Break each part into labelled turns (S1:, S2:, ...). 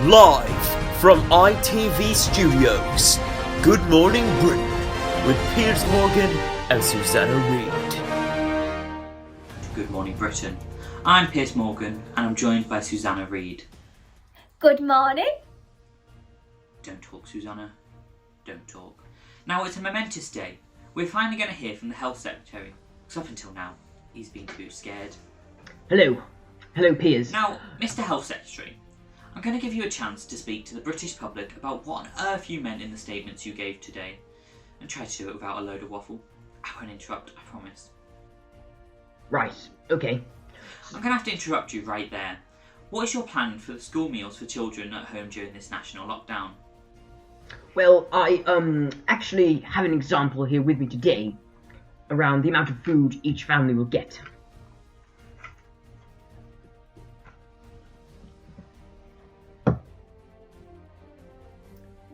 S1: Live from ITV Studios, Good Morning Britain, with Piers Morgan and Susanna Reid.
S2: Good Morning Britain. I'm Piers Morgan and I'm joined by Susanna Reid.
S3: Good morning.
S2: Don't talk, Susanna. Don't talk. Now, it's a momentous day. We're finally going to hear from the Health Secretary, because up until now, he's been too scared.
S4: Hello. Hello, Piers.
S2: Now, Mr. Health Secretary, I'm going to give you a chance to speak to the British public about what on earth you meant in the statements you gave today, and try to do it without a load of waffle. I won't interrupt, I promise.
S4: Right, okay.
S2: I'm going to have to interrupt you right there. What is your plan for the school meals for children at home during this national lockdown?
S4: Well, I actually have an example here with me today around the amount of food each family will get.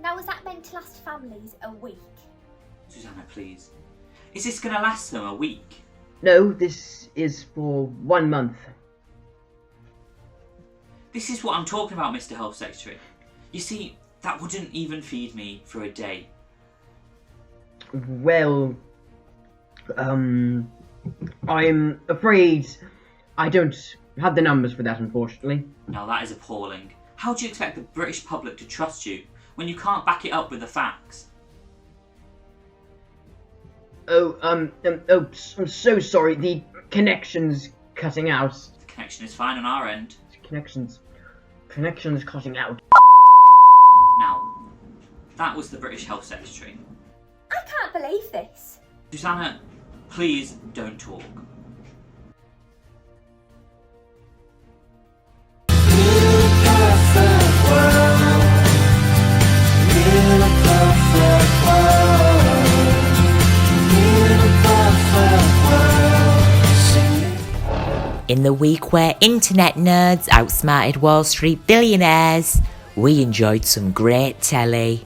S3: Now, is that meant to last families a week?
S2: Susanna, please. Is this going to last them a week?
S4: No, this is for 1 month.
S2: This is what I'm talking about, Mr. Health Secretary. You see, that wouldn't even feed me for a day.
S4: Well, I'm afraid I don't have the numbers for that, unfortunately.
S2: Now that is appalling. How do you expect the British public to trust you when you can't back it up with the facts?
S4: I'm so sorry, the connection's cutting out.
S2: The connection is fine on our end.
S4: Connection's cutting out.
S2: Now, that was the British Health Secretary.
S3: I can't believe this.
S2: Susanna, please don't talk.
S5: In the week where internet nerds outsmarted Wall Street billionaires, we enjoyed some great telly.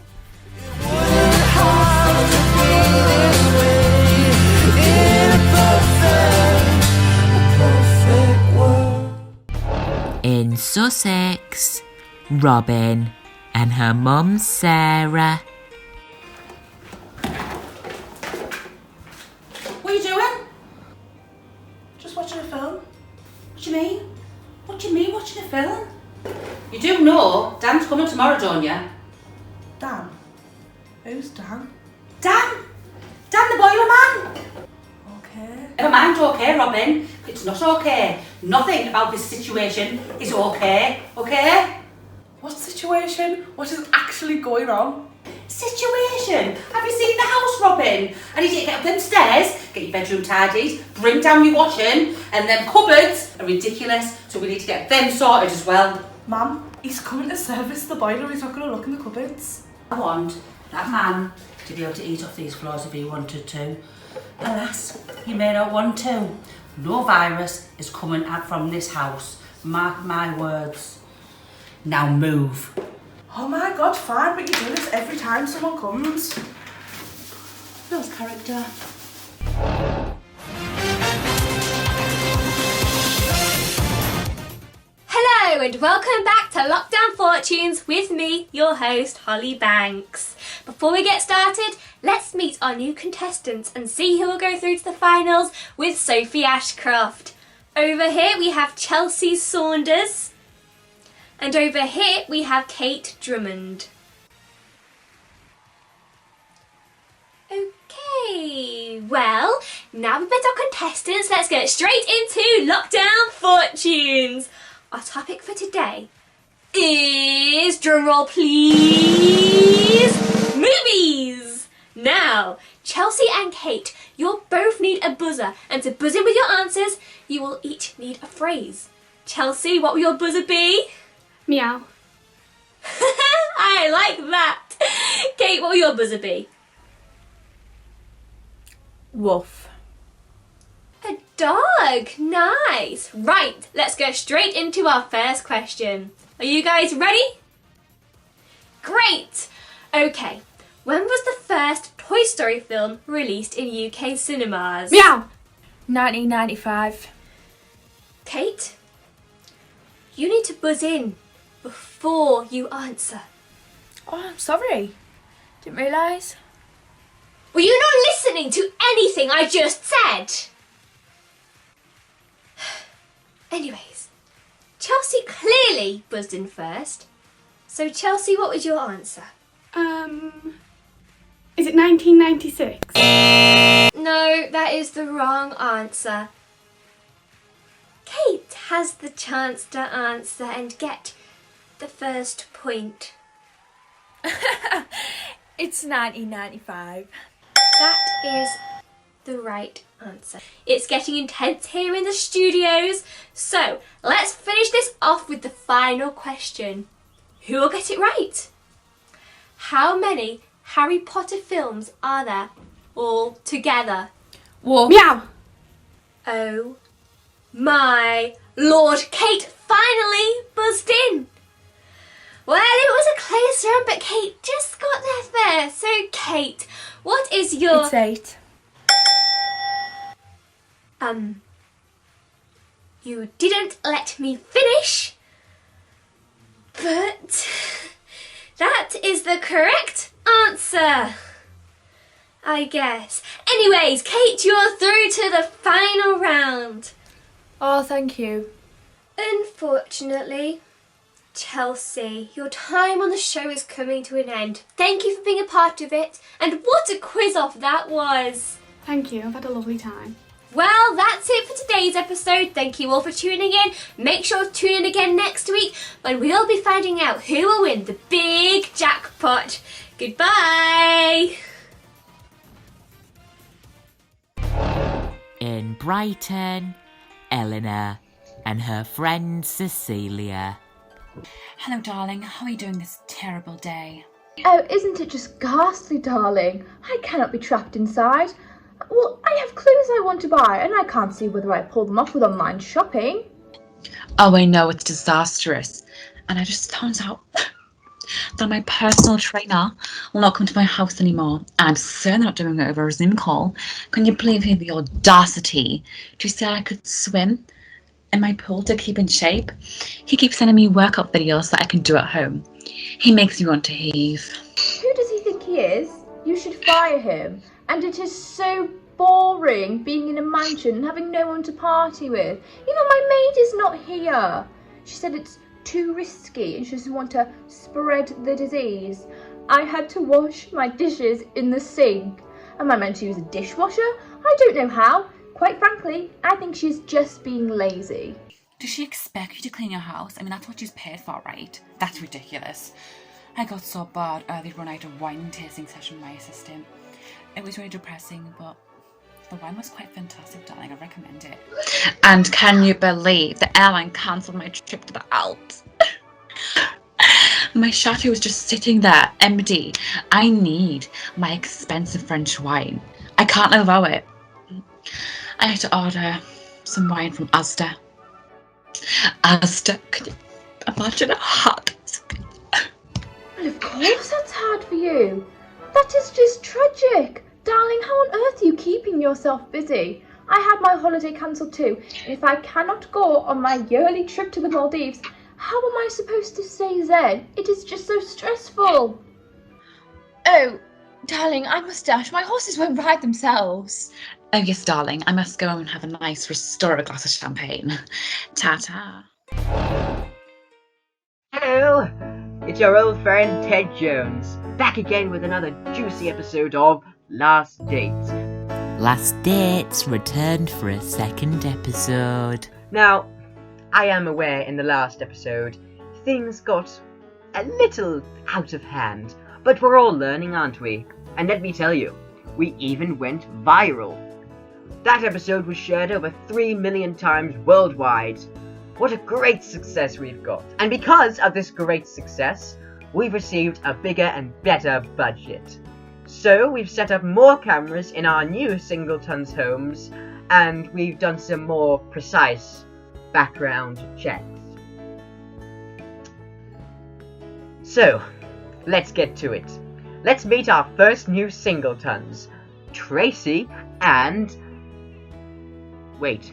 S5: In Sussex, Robyn and her mum Sarah.
S6: What are you doing? Just watching a film. What do you mean? What do you mean watching a film? You do know Dan's coming tomorrow, don't you? Dan? Who's Dan? Dan! Dan the boiler man! Okay. Never mind okay, Robyn. It's not okay. Nothing about this situation is okay, okay?
S7: What situation? What is actually going on?
S6: Situation? Have you seen the house, Robyn? I need you to get up them stairs, get your bedroom tidied, bring down your washing, and them cupboards are ridiculous, so we need to get them sorted as well.
S7: Mum, he's coming to service the boiler, he's not going to look in the cupboards.
S6: I want that man to be able to eat off these floors if he wanted to. Alas, he may not want to. No virus is coming out from this house. Mark my words. Now move.
S7: Oh my god, fine, but you do this every time someone comes.
S6: Bill's character.
S3: Hello and welcome back to Lockdown Fortunes with me, your host, Holly Banks. Before we get started, let's meet our new contestants and see who will go through to the finals with Sophie Ashcroft. Over here we have Chelsea Saunders. And over here we have Kate Drummond. Okay, well, now we've met our contestants, let's get straight into Lockdown Fortunes. Our topic for today is, drumroll please, movies! Now, Chelsea and Kate, you'll both need a buzzer, and to buzz in with your answers, you will each need a phrase. Chelsea, what will your buzzer be?
S8: Meow.
S3: I like that. Kate, what will your buzzer be?
S8: Woof.
S3: A dog. Nice. Right, let's go straight into our first question. Are you guys ready? Great. Okay, when was the first Toy Story film released in UK cinemas?
S8: Meow. 1995.
S3: Kate, you need to buzz in before you answer.
S8: Oh, I'm sorry. Didn't realise.
S3: Were you not listening to anything I just said? Anyways, Chelsea clearly buzzed in first. So Chelsea, what was your answer?
S8: Is it 1996?
S3: No, that is the wrong answer. Kate has the chance to answer and get the first point.
S8: It's 1995.
S3: That is the right answer. It's getting intense here in the studios, so let's finish this off with the final question. Who will get it right? How many Harry Potter films are there all together?
S8: Wolf. Meow.
S3: Oh my Lord, Kate finally buzzed in. Well, it was a close round, but Kate just got there first. So, Kate, what is your...
S8: It's 8.
S3: You didn't let me finish, but that is the correct answer, I guess. Anyways, Kate, you're through to the final round.
S8: Oh, thank you.
S3: Unfortunately, Chelsea, your time on the show is coming to an end. Thank you for being a part of it, and what a quiz-off that was.
S8: Thank you, I've had a lovely time.
S3: Well, that's it for today's episode. Thank you all for tuning in. Make sure to tune in again next week when we'll be finding out who will win the big jackpot. Goodbye.
S5: In Brighton, Eleanor and her friend Cecilia.
S6: Hello, darling. How are you doing this terrible day?
S9: Oh, isn't it just ghastly, darling? I cannot be trapped inside. Well, I have clothes I want to buy, and I can't see whether I pull them off with online shopping.
S6: Oh, I know, it's disastrous. And I just found out that my personal trainer will not come to my house anymore. And I'm certainly not doing it over a Zoom call. Can you believe he had the audacity to say I could swim in my pool to keep in shape? He keeps sending me workout videos that I can do at home. He makes me want to heave.
S9: Who does he think he is? You should fire him. And it is so boring being in a mansion and having no one to party with. Even my maid is not here. She said it's too risky and she doesn't want to spread the disease. I had to wash my dishes in the sink. Am I meant to use a dishwasher? I don't know how. Quite frankly, I think she's just being lazy.
S6: Does she expect you to clean your house? I mean, that's what she's paid for, right? That's ridiculous. I got so bored early one night of wine tasting session with my assistant. It was really depressing, but the wine was quite fantastic, darling. I recommend it. And can you believe the airline cancelled my trip to the Alps? My chateau was just sitting there, empty. I need my expensive French wine. I can't allow it. I had to order some wine from Asda. Asda, could you imagine how hard it's been?
S9: Well, of course that's hard for you. That is just tragic. Darling, how on earth are you keeping yourself busy? I had my holiday cancelled too, and if I cannot go on my yearly trip to the Maldives, how am I supposed to stay zen? It is just so stressful. Oh, darling, I must dash. My horses won't ride themselves.
S6: Oh yes, darling, I must go and have a nice restore a glass of champagne. Ta-ta.
S4: Hello, it's your old friend Ted Jones, back again with another juicy episode of Last Dates.
S5: Last Dates returned for a second episode.
S4: Now, I am aware in the last episode things got a little out of hand, but we're all learning, aren't we? And let me tell you, we even went viral. That episode was shared over 3 million times worldwide. What a great success we've got. And because of this great success, we've received a bigger and better budget. So we've set up more cameras in our new singletons homes, and we've done some more precise background checks. So, let's get to it. Let's meet our first new singletons, Tracy and... Wait,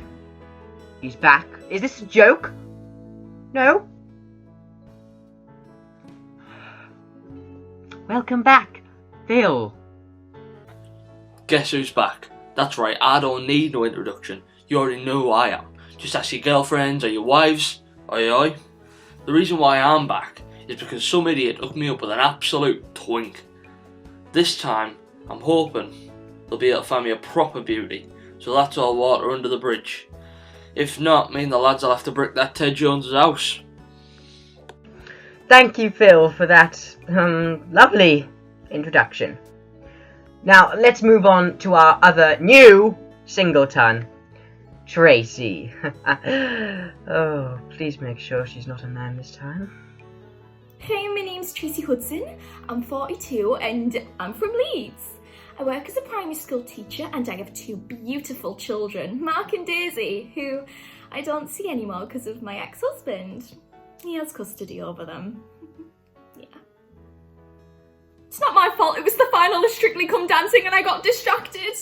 S4: he's back. Is this a joke? No? Welcome back, Phil.
S10: Guess who's back? That's right, I don't need no introduction. You already know who I am. Just ask your girlfriends or your wives. Oi oi. The reason why I'm back is because some idiot hooked me up with an absolute twink. This time, I'm hoping they'll be able to find me a proper beauty, so that's all water under the bridge. If not, me and the lads will have to brick that Ted Jones's house.
S4: Thank you, Phil, for that lovely introduction. Now, let's move on to our other new singleton, Tracy. Oh, please make sure she's not a man this time.
S11: Hey, my name's Tracy Hudson. I'm 42 and I'm from Leeds. I work as a primary school teacher and I have 2 beautiful children, Mark and Daisy, who I don't see anymore because of my ex-husband. He has custody over them. Yeah. It's not my fault, it was the final of Strictly Come Dancing and I got distracted.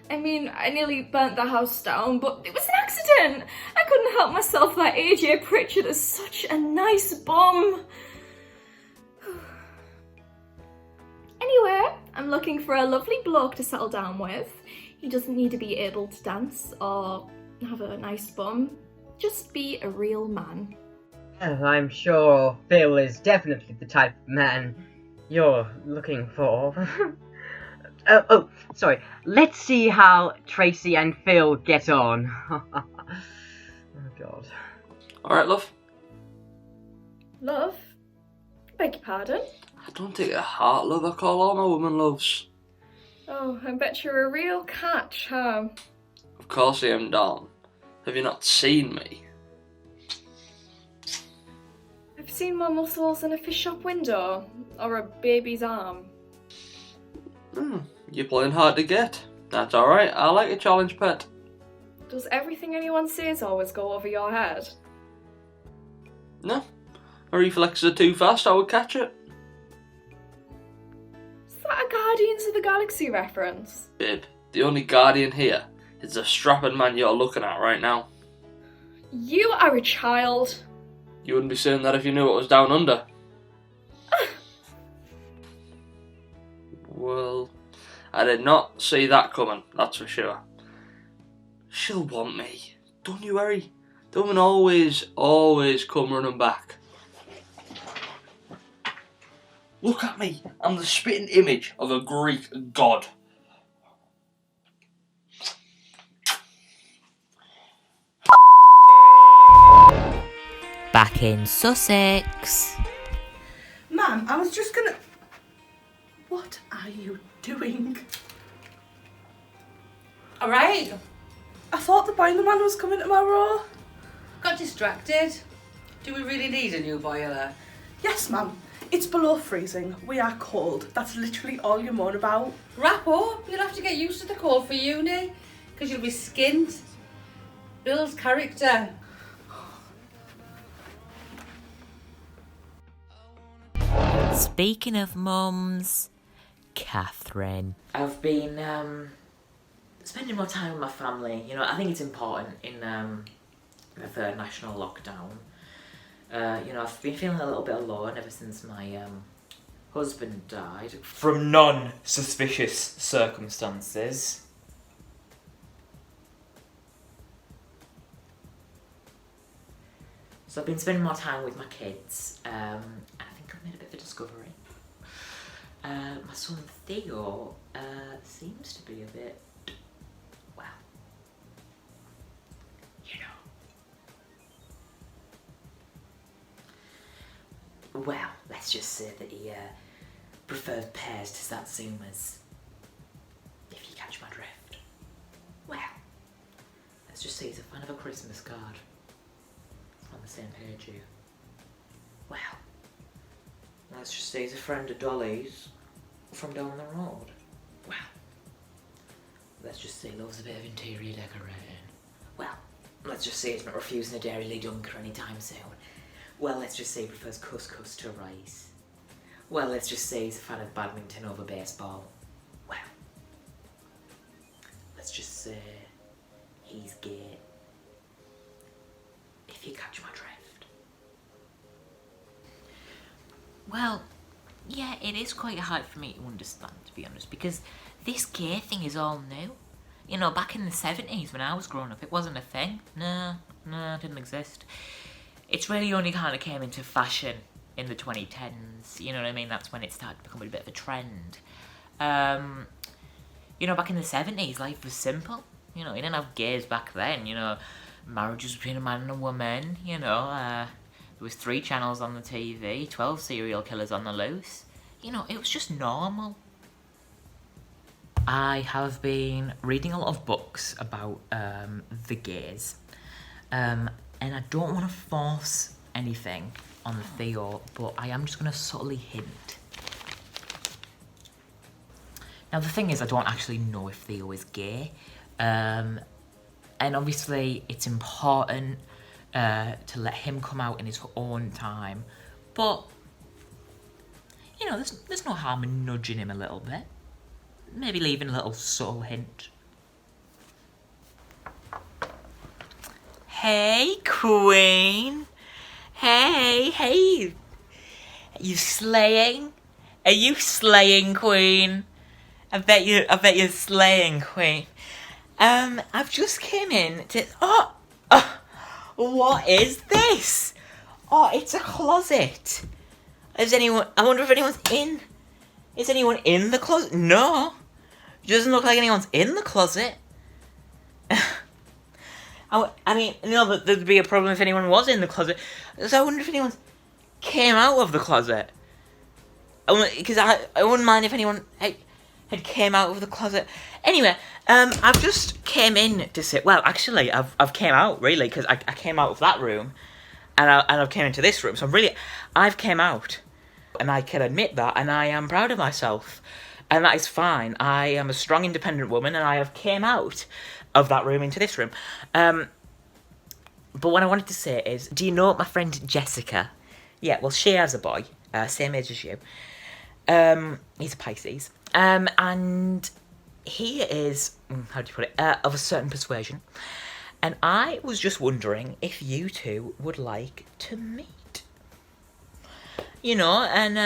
S11: I mean, I nearly burnt the house down, but it was an accident. I couldn't help myself that AJ Pritchard is such a nice bum. Anyway, I'm looking for a lovely bloke to settle down with. He doesn't need to be able to dance or have a nice bum. Just be a real man.
S4: Well, I'm sure Phil is definitely the type of man you're looking for. Sorry. Let's see how Tracy and Phil get on. Oh, God.
S10: Alright, love?
S11: Love? Beg your pardon?
S10: I don't take it to heart, love. I call all my women loves.
S11: Oh, I bet you're a real catch, huh?
S10: Of course I am, darling. Have you not seen me?
S11: I've seen more muscles in a fish shop window, or a baby's arm.
S10: You're playing hard to get. That's alright, I like a challenge, pet.
S11: Does everything anyone says always go over your head?
S10: No. My reflexes are too fast, I would catch it.
S11: Is that a Guardians of the Galaxy reference?
S10: Babe, the only guardian here is the strapping man you're looking at right now.
S11: You are a child.
S10: You wouldn't be saying that if you knew what was down under. Well, I did not see that coming, that's for sure. She'll want me. Don't you worry. The women always come running back. Look at me. I'm the spitting image of a Greek god.
S5: Back in Sussex.
S7: Ma'am, I was just gonna... What are you doing?
S6: Alright.
S7: I thought the boiler man was coming tomorrow.
S6: Got distracted. Do we really need a new boiler?
S7: Yes, ma'am. It's below freezing. We are cold. That's literally all you moan about.
S6: Wrap up. You'll have to get used to the cold for uni, because you'll be skint. Builds character.
S5: Speaking of mums, Katherine. I've been spending more time with my family. You know, I think it's important in the third national lockdown. You know, I've been feeling a little bit alone ever since my husband died.
S12: From non-suspicious circumstances.
S5: So I've been spending more time with my kids, and I think I've made a bit of a discovery. My son Theo seems to be a bit, well, you know. Well, let's just say that he prefers pears to satsumas, if you catch my drift. Well, let's just say he's a fan of a Christmas card. On the same page, you. Well, let's just say he's a friend of Dolly's from down the road. Well, let's just say he loves a bit of interior decorating. Well, let's just say he's not refusing a Dairy Lee Dunker anytime soon. Well, let's just say he prefers couscous to rice. Well, let's just say he's a fan of badminton over baseball. Well, let's just say he's gay. If you catch my drift. Well, Yeah, it is quite hard for me to understand, to be honest, because this gay thing is all new. You know, back in the 70s when I was growing up, it wasn't a thing. No, it didn't exist. It's really only kind of came into fashion in the 2010s, you know what I mean? That's when it started becoming a bit of a trend. You know, back in the 70s, life was simple. You know, you didn't have gays back then, you know. Marriage was between a man and a woman, you know. There was 3 channels on the TV, 12 serial killers on the loose. You know, it was just normal. I have been reading a lot of books about the gays. And I don't want to force anything on Theo, but I am just going to subtly hint. Now, the thing is, I don't actually know if Theo is gay. And obviously, it's important to let him come out in his own time. But, you know, there's no harm in nudging him a little bit. Maybe leaving a little subtle hint. Hey, Queen. Hey. Are you slaying? Are you slaying, Queen? I bet you're slaying, Queen. I've just came in to... what is this? Oh, it's a closet. I wonder if anyone's in. Is anyone in the closet? No. It doesn't look like anyone's in the closet. I mean, no, there'd be a problem if anyone was in the closet. So I wonder if anyone came out of the closet. Because I wouldn't mind if anyone had came out of the closet. Anyway, I've just came in to sit. Well, actually, I've came out really because I came out of that room, and I've came into this room. So I've came out, and I can admit that, and I am proud of myself, and that is fine. I am a strong, independent woman, and I have came out of that room into this room. But what I wanted to say is, do you know my friend Jessica? Yeah, well, she has a boy, same age as you. He's a Pisces. And he is, how do you put it, of a certain persuasion. And I was just wondering if you two would like to meet. You know, and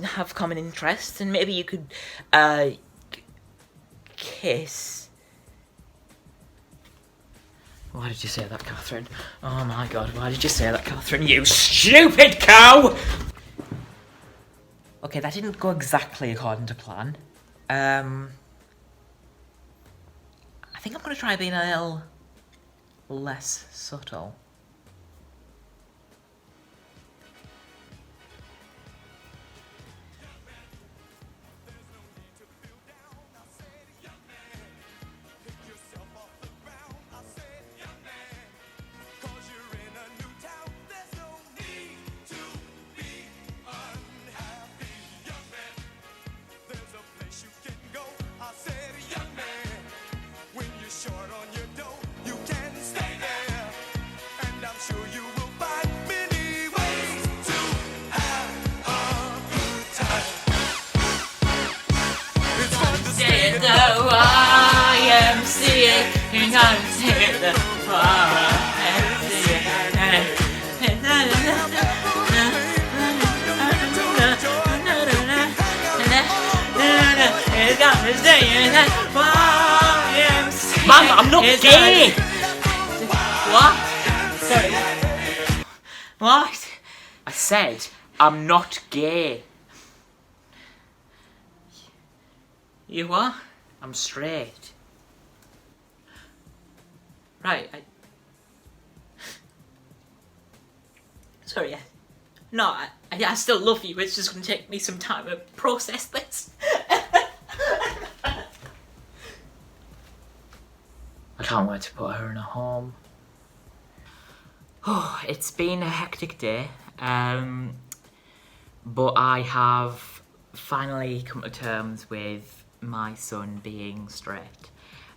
S5: have common interests, and maybe you could kiss. Why did you say that, Katherine? Oh my god, why did you say that, Katherine? You stupid cow! Okay, that didn't go exactly according to plan. I think I'm going to try being a little less subtle. Mum, I'm not gay! What? Sorry. What? I said, I'm not gay. You what? I'm straight. Right, Sorry, no, I still love you, it's just gonna take me some time to process this. I can't wait to put her in a home. Oh, it's been a hectic day, but I have finally come to terms with my son being straight.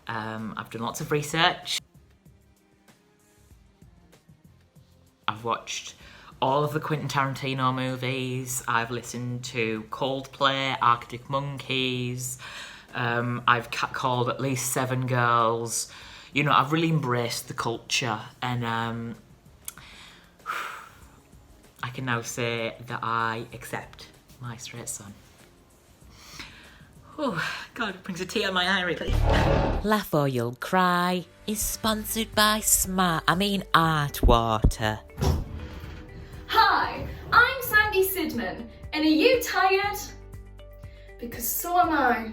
S5: I've done lots of research. I've watched all of the Quentin Tarantino movies. I've listened to Coldplay, Arctic Monkeys. I've catcalled at least 7 girls. You know, I've really embraced the culture, and I can now say that I accept My straight son. Oh, God, it brings a tear in my eye, really.
S13: Laugh or You'll Cry is sponsored by Art Water.
S11: Hi, I'm Sandy Sidman, and are you tired? Because so am I.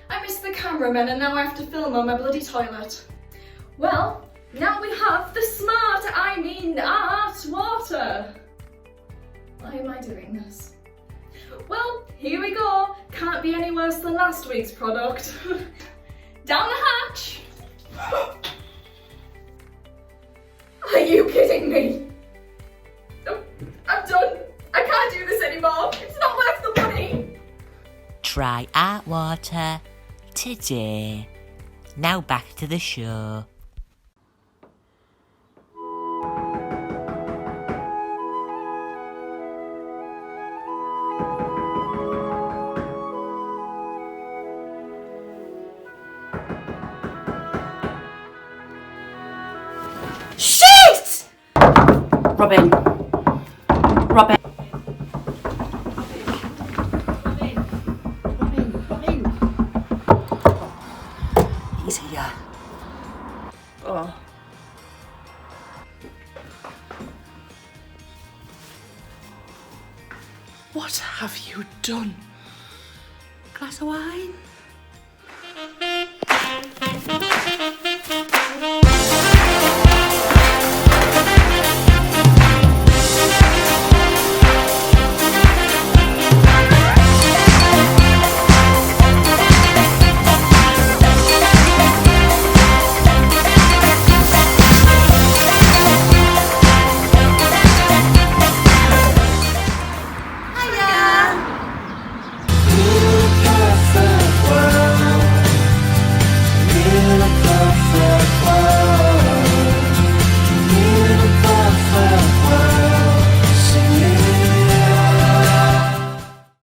S11: I missed the cameraman and now I have to film on my bloody toilet. Well, now we have the Art Water. Why am I doing this? Well, here we go. Can't be any worse than last week's product. Down the hatch. Are you kidding me? No, I'm done. I can't do this anymore. It's not worth the money.
S13: Try Art Water today. Now back to the show.
S6: Shit! Robyn. Robyn. He's here. Oh.
S7: What have you done? Glass of wine?